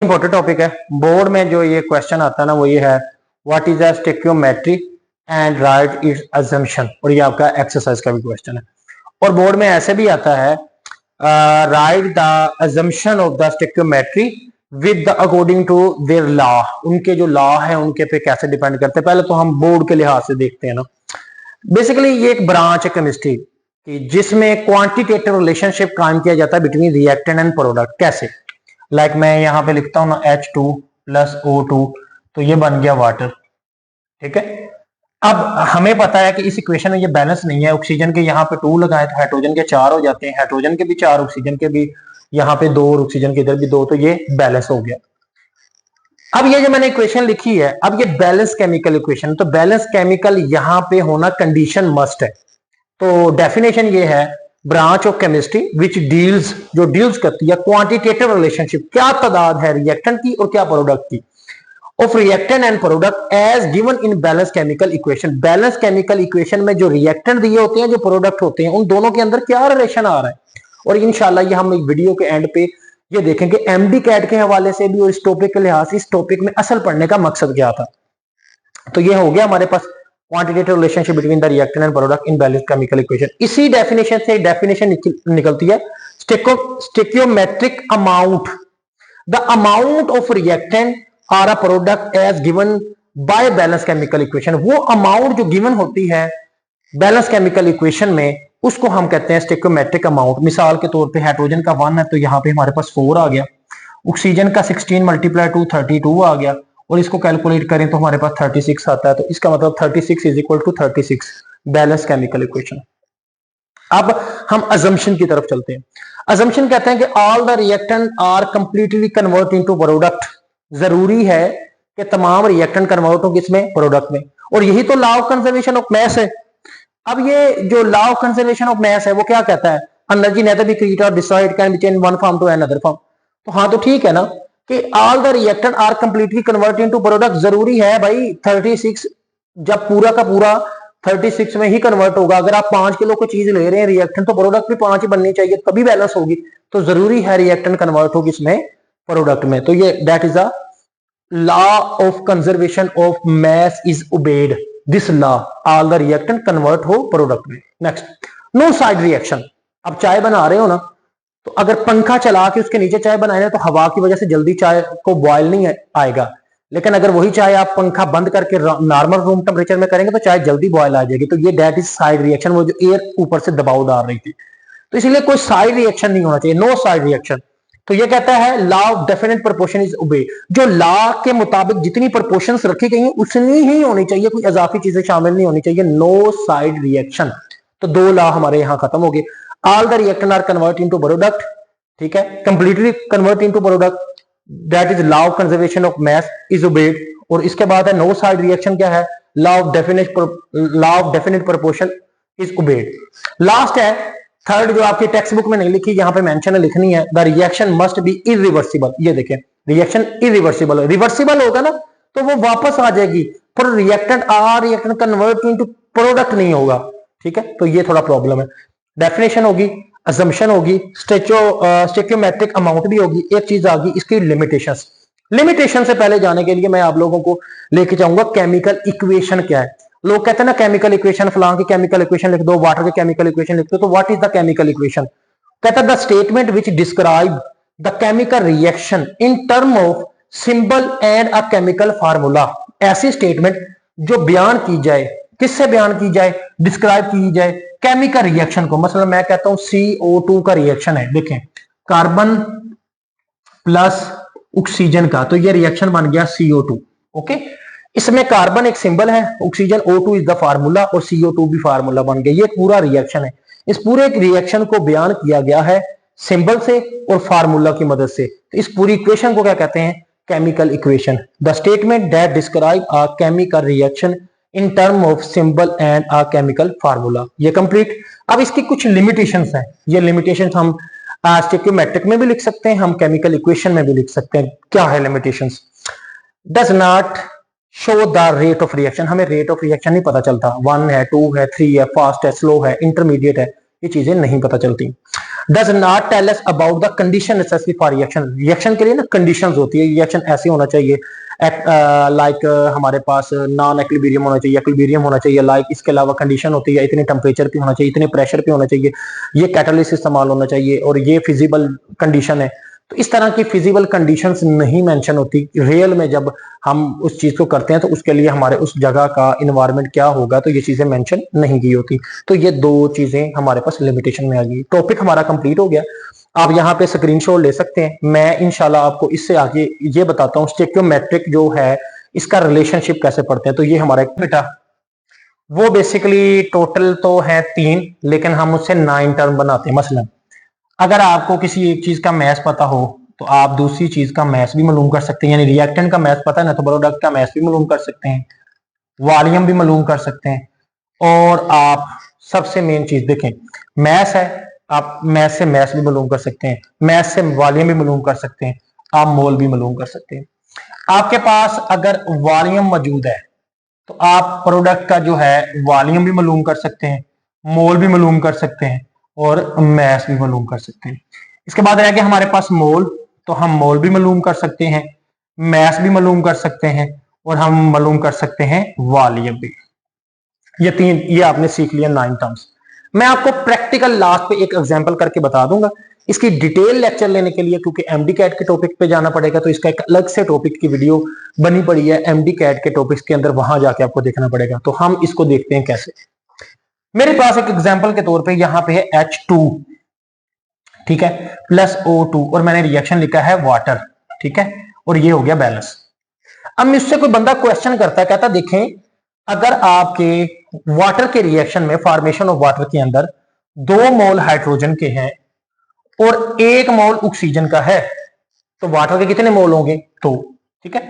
Important topic है। Board में जो ये क्वेश्चन आता है ना वो ये है, what is a stoichiometry and right it's assumption. और ये आपका एक्सरसाइज का भी क्वेश्चन है। और बोर्ड में ऐसे भी आता है, right the assumption of the stoichiometry with the according to their law. उनके जो लॉ है उनके पे कैसे डिपेंड करते हैं। पहले तो हम बोर्ड के लिहाज से देखते हैं ना। बेसिकली ये एक ब्रांच है केमिस्ट्री की जिसमें क्वांटिटेटिव रिलेशनशिप कायम किया जाता है बिटवीन रिएक्टेंट एंड प्रोडक्ट। कैसे? लाइक मैं यहां पे लिखता हूं ना H2 प्लस O2, तो ये बन गया वाटर। ठीक है। अब हमें पता है कि इस इक्वेशन में ये बैलेंस नहीं है। ऑक्सीजन के यहाँ पे 2 लगाए तो हाइड्रोजन के 4 हो जाते हैं, हाइड्रोजन के भी 4, ऑक्सीजन के भी यहाँ पे 2 और ऑक्सीजन के इधर भी 2, तो ये बैलेंस हो गया। अब ये जो मैंने इक्वेशन लिखी है, अब ये बैलेंस केमिकल इक्वेशन, तो बैलेंस केमिकल यहाँ पे होना कंडीशन मस्ट है। तो डेफिनेशन ये है, branch of chemistry which deals, जो डील्स करती है क्वांटिटेटिव रिलेशनशिप, क्या तादाद है रिएक्टेंट की और क्या प्रोडक्ट की, of reactant and product as given in balance chemical equation. Balance chemical equation में जो रिएक्टेंट दिए होते हैं, जो प्रोडक्ट होते हैं, उन दोनों के अंदर क्या रिलेशन आ रहा है। और इंशाल्लाह ये हम वीडियो के एंड पे ये देखेंगे एमडी कैट के हवाले से भी, और इस टॉपिक के लिहाज से इस टॉपिक में असल पढ़ने का मकसद क्या था। तो ये हो गया हमारे पास quantitative relationship between the reactant and product in balance chemical equation. इसी डेफिनेशन से डेफिनेशन निकलती है stoichiometric amount, the amount of reactant are a product as given by balance chemical equation. वो अमाउंट जो गिवन होती है बैलेंस केमिकल इक्वेशन में, उसको हम कहते हैं स्टोइकियोमेट्रिक अमाउंट। मिसाल के तौर पे हाइड्रोजन का 1 है तो यहाँ पे हमारे पास 4 आ गया, ऑक्सीजन का 16 मल्टीप्लाई 2 32 आ गया, और इसको कैलकुलेट करें तो हमारे पास 36 आता है। तो इसका मतलब 36 is equal to 36 balance chemical equation. अब हम अजम्पशन की तरफ चलते हैं। अजम्पशन कहते हैं कि all the reactant are completely convert into product. जरूरी है कि तमाम रिएक्टेंट कन्वर्ट हो किसमें, प्रोडक्ट में। और यही तो law of conservation of mass है। अब ये जो law of conservation of mass है वो क्या कहता है, एनर्जी नेदर बी क्रिएटेड और destroyed can be change one form to another form. तो हाँ, तो ठीक है ना कि all the reactant are completely convert into product. जरूरी है भाई 36, जब पूरा का पूरा 36 में ही कन्वर्ट होगा। अगर आप 5 किलो को चीज ले रहे हैं रिएक्टेंट, तो प्रोडक्ट भी 5 ही बननी चाहिए, तभी बैलेंस होगी। तो जरूरी है रिएक्टेंट कन्वर्ट हो किसमें, प्रोडक्ट में। तो ये that is a law of conservation of mass is obeyed. This law all the reactant convert हो प्रोडक्ट में। Next, no side reaction. अब चाय बना रहे हो ना, तो अगर पंखा चला के उसके नीचे चाय बनाए ना, तो हवा की वजह से जल्दी चाय को बॉयल नहीं आएगा। लेकिन अगर वही चाय आप पंखा बंद करके नॉर्मल रूम टेम्परेचर में करेंगे तो चाय जल्दी बॉयल आ जाएगी। तो ये दैट इज साइड रिएक्शन, वो जो एयर ऊपर से दबाव डाल रही थी। तो इसलिए कोई साइड रिएक्शन नहीं होना चाहिए, नो साइड रिएक्शन। तो ये कहता है law of definite proportion is obey. जो लॉ के मुताबिक जितनी प्रोपोर्शंस रखी गई हैं उतनी ही होनी चाहिए, कोई इजाफी चीजें शामिल नहीं होनी चाहिए। No side reaction. तो 2 लॉ हमारे यहां खत्म हो गए। All the reactant are convert into product, ठीक है, completely convert into product, that is law of conservation of mass is obeyed. और इसके बाद है नो साइड रिएक्शन, क्या है, law of definite proportion is obeyed. Last है थर्ड, जो आपकी टेक्स्ट बुक में नहीं लिखी, यहां पे मेंशन है, लिखनी है, the reaction must be irreversible. ये देखें, रिएक्शन इरिवर्सिबल, रिवर्सिबल होगा ना तो वो वापस आ जाएगी, पर रिएक्टेंट कन्वर्ट इनटू प्रोडक्ट नहीं होगा। ठीक है, तो ये थोड़ा प्रॉब्लम है। डेफिनेशन होगी, असम्पशन होगी, स्टोइकियोमेट्रिक अमाउंट भी होगी। एक चीज आ गई इसकी लिमिटेशंस। लिमिटेशन से पहले जाने के लिए मैं आप लोगों को लेके जाऊंगा केमिकल इक्वेशन क्या है। लोग कहते हैं ना केमिकल इक्वेशन, फलां की केमिकल इक्वेशन लिख दो, वाटर की केमिकल इक्वेशन लिख दो। तो what is the chemical equation? कहता है the statement which describe the chemical reaction in term of symbol and a chemical formula. ऐसी स्टेटमेंट जो बयान की जाए, किससे बयान की जाए, डिस्क्राइब की जाए केमिकल रिएक्शन को। मतलब मैं कहता हूं CO2 का रिएक्शन है, देखें, कार्बन प्लस ऑक्सीजन का, तो ये रिएक्शन बन गया CO2। ओके, इसमें कार्बन एक सिंबल है, oxygen O2 is the formula, और CO2 भी फार्मूला बन गया। ये पूरा रिएक्शन है। इस पूरे रिएक्शन को बयान किया गया है सिंबल से और फार्मूला की मदद से। तो इस पूरी इक्वेशन को क्या कहते हैं, chemical equation. The statement that describe a chemical reaction in term of symbol and a chemical formula. ये कंप्लीट। अब इसकी कुछ लिमिटेशंस हैं। ये लिमिटेशंस हम स्टोइकियोमेट्रिक में भी लिख सकते हैं, हम केमिकल इक्वेशन में भी लिख सकते हैं। क्या है limitations? Does not show the rate of reaction. हमें रेट ऑफ रिएक्शन नहीं पता चलता, 1 है, 2 है, 3 है, फास्ट है, स्लो है, इंटरमीडिएट है, ये चीजें नहीं पता चलती। Does not tell us about the condition necessary for reaction. Reaction के लिए ना कंडीशंस होती है, रिएक्शन ऐसी होना चाहिए लाइक हमारे पास नॉन एक्विलिब्रियम होना चाहिए, एक्विलिब्रियम होना चाहिए, लाइक इसके अलावा कंडीशन होती है इतने टेम्परेचर पे होना चाहिए, इतने प्रेशर पे होना चाहिए, ये कैटालिस्ट इस्तेमाल होना चाहिए और ये फिजिबल कंडीशन है। तो इस तरह की फिजिबल कंडीशंस नहीं मेंशन होती। रियल में जब हम उस चीज को करते हैं तो उसके लिए हमारे उस जगह का इन्वायरमेंट क्या होगा, तो ये चीजें मेंशन नहीं की होती। तो ये दो चीजें हमारे पास लिमिटेशन में आ गई। टॉपिक हमारा कंप्लीट हो गया। आप यहाँ पे स्क्रीनशॉट ले सकते हैं। मैं इंशाल्लाह आपको इससे आगे ये बताता हूँ स्टेक्योमेट्रिक जो है इसका रिलेशनशिप कैसे पढ़ते हैं। तो ये हमारा बेटा वो बेसिकली टोटल तो है 3, लेकिन हम उससे 9 टर्म बनाते हैं। मसलन अगर आपको किसी एक चीज का मैथ पता हो तो आप दूसरी चीज का मैथ भी मालूम कर सकते हैं, यानी रिएक्टेंट का मैथ पता है ना तो प्रोडक्ट का मैथ भी मालूम कर सकते हैं, वॉल्यूम भी मालूम कर सकते हैं। और आप सबसे मेन चीज देखें, मैथ है, आप मैथ से मैथ भी मालूम कर सकते हैं, मैथ से वॉल्यूम भी मालूम कर सकते हैं, आप मोल भी मालूम कर सकते हैं। आपके पास अगर वॉल्यूम मौजूद है तो आप प्रोडक्ट का जो है वॉल्यूम भी मालूम कर सकते हैं, मोल भी मालूम कर सकते हैं और मैस भी मालूम कर सकते हैं। इसके बाद रह गया हमारे पास मोल, तो हम मोल भी मालूम कर सकते हैं, मैस भी मालूम कर सकते हैं और हम मालूम कर सकते हैं वॉल्यूम भी। ये आपने सीख लिया 9 टर्म्स। मैं आपको प्रैक्टिकल लास्ट पे एक एग्जांपल करके बता दूंगा। इसकी डिटेल लेक्चर लेने के लिए क्योंकि एमडी कैट के टॉपिक पे जाना पड़ेगा तो इसका एक अलग से टॉपिक की वीडियो बनी पड़ी है एमडी कैट के टॉपिक्स के अंदर, वहां जाके आपको देखना पड़ेगा। तो हम इसको देखते हैं कैसे। मेरे पास एक एग्जांपल के तौर पे यहाँ पे है H2, ठीक है, प्लस O2 और मैंने रिएक्शन लिखा है वाटर, ठीक है, और ये हो गया बैलेंस। अब मुझसे कोई बंदा क्वेश्चन करता है, कहता देखें अगर आपके वाटर के रिएक्शन में फॉर्मेशन ऑफ वाटर के अंदर 2 मोल हाइड्रोजन के हैं और 1 मोल ऑक्सीजन का है तो वाटर के कितने मोल होंगे? 2, ठीक है।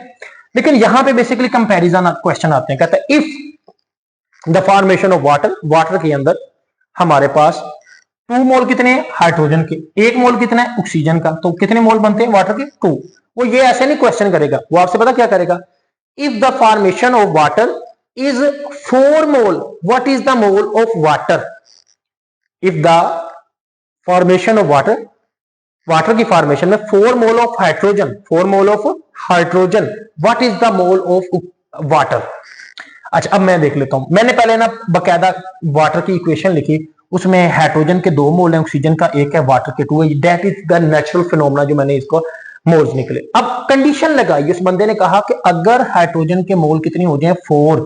लेकिन यहां पे बेसिकली कंपैरिजन क्वेश्चन आते हैं, कहता है if the formation of water, water के अंदर हमारे पास 2 मोल कितने हैं हाइड्रोजन के, 1 मोल कितना है ऑक्सीजन का, तो कितने मोल बनते हैं वाटर के? 2। वो ये ऐसे नहीं क्वेश्चन करेगा, वो आपसे पता क्या करेगा, if the formation of water is 4 mole, what is the mole of water? If the formation of water, water की फॉर्मेशन में 4 mole of hydrogen, 4 mole of hydrogen, what is the mole of water? अच्छा, अब मैं देख लेता हूं। मैंने पहले ना बकायदा वाटर की इक्वेशन लिखी, उसमें हाइड्रोजन के 2 मोल है, ऑक्सीजन का 1 है, वाटर के 2 है। That is the natural phenomena जो मैंने इसको मोल्स निकले। अब कंडीशन लगाई, उस बंदे ने कहा कि अगर हाइड्रोजन के मोल कितने हो जाए 4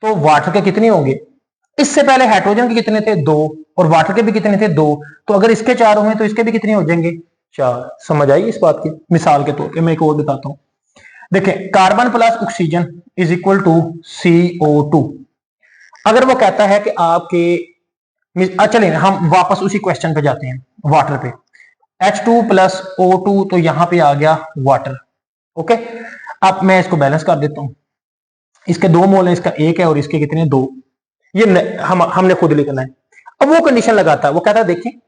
तो वाटर के कितने होंगे? इससे पहले हाइड्रोजन के कितने थे? 2 और वाटर के भी कितने थे? 2। तो अगर इसके 4 हुए तो इसके भी कितने हो जाएंगे? 4। समझ आई इस बात की? मिसाल के तौर पे मैं एक और बताता हूं। देखें, carbon plus oxygen is equal to CO2। अगर वो कहता है कि आपके, चलिए हम वापस उसी क्वेश्चन पे जाते हैं, वाटर पे। H2 प्लस O2 तो यहां पे आ गया वाटर, ओके। अब मैं इसको बैलेंस कर देता हूं, इसके 2 मोल है, इसका 1 है और इसके कितने? 2। ये हमने खुद लिखना है। अब वो कंडीशन लगाता है, वो कहता है देखिए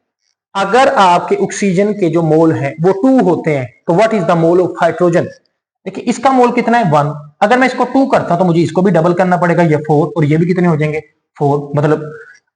अगर आपके ऑक्सीजन के जो मोल हैं वो 2 होते हैं तो what is the mole of hydrogen? देखिए इसका मोल कितना है? 1। अगर मैं इसको 2 करता हूं तो मुझे इसको भी डबल करना पड़ेगा, ये 4 और ये भी कितने हो जाएंगे? 4। मतलब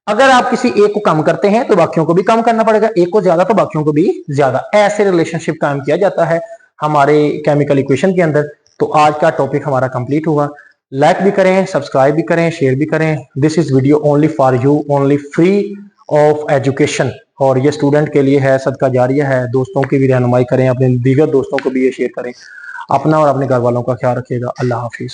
अगर आप किसी एक को कम करते हैं तो बाकियों को भी कम करना पड़ेगा, एक को ज्यादा तो बाकियों को भी ज्यादा। ऐसे रिलेशनशिप कायम किया जाता है हमारे केमिकल इक्वेशन के अंदर। तो आज का टॉपिक हमारा कंप्लीट हुआ। लाइक भी करें, सब्सक्राइब भी करें, शेयर भी करें। This is video only for you, only free of education, और ये स्टूडेंट के लिए है, सदका जारिया है। दोस्तों की भी रहनुमाई करें, अपने दीगर दोस्तों को भी ये शेयर करें। अपना और अपने घर वालों का ख्याल रखिएगा। अल्लाह हाफिज।